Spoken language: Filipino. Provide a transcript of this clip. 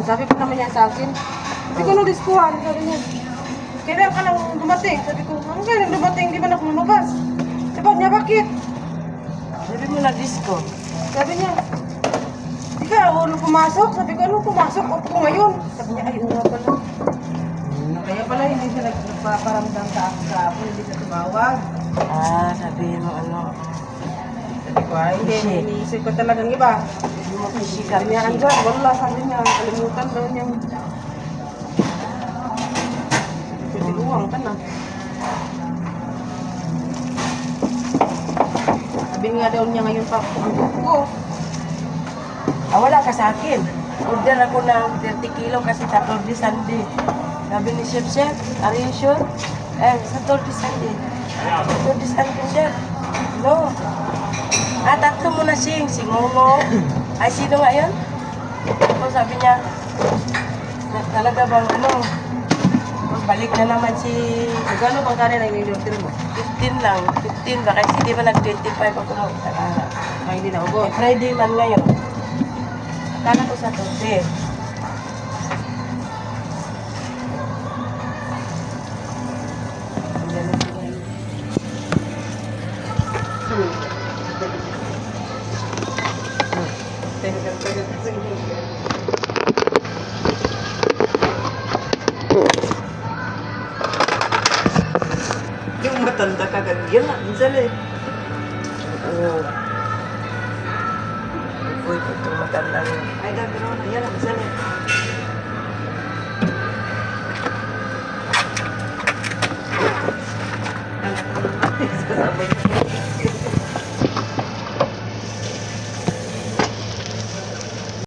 Sabi pa naman niya sa akin. Sabi ko, no, diskuhan. Sabi niya, kailan ka lang dumating? Sabi ko, ano kailan dumating? Di ba na lumabas? Sabi niya, bakit? Sabi mo na disco. Sabi niya, di ka, ano pumasok? Sabi ko, ano pumasok? Off ko ngayon. Sabi niya, ayun nga pala. Kaya pala hindi siya nagpaparamdam sa ako, hindi siya tumawag. Ah, sabihin mo ano. Sabi ko, ay, hindi, iniisip ko talagang iba. Sabi niya, andyan, wala, sabi niya, kalimutan daw niya. Pinuwang ka na. Sabi nga daw niya ngayon pa, ang ko. Ah, wala ka sa akin. Order ako ng 30 kilo kasi Saturday, Sunday. Sabi ni Chef, are you sure? Saturday, Sunday. Saturday, Sunday, Chef. No. Ah, tatlo mo na singongo. Ay, sino nga yun? So, sabi niya, talaga bang ano, balik na naman si... Magkano bang kare na in-order mo? 15 lang. 15 ba? Kasi di ba nag-25 ako mo sa araw. Ay, hindi na ubos. Friday man ngayon. Akala ko sa Saturday. Yung matanda ka ganyan lang. Minsan eh. Oo. Uy, ito matanda yun. Ay, dami naman. Yan, minsan eh.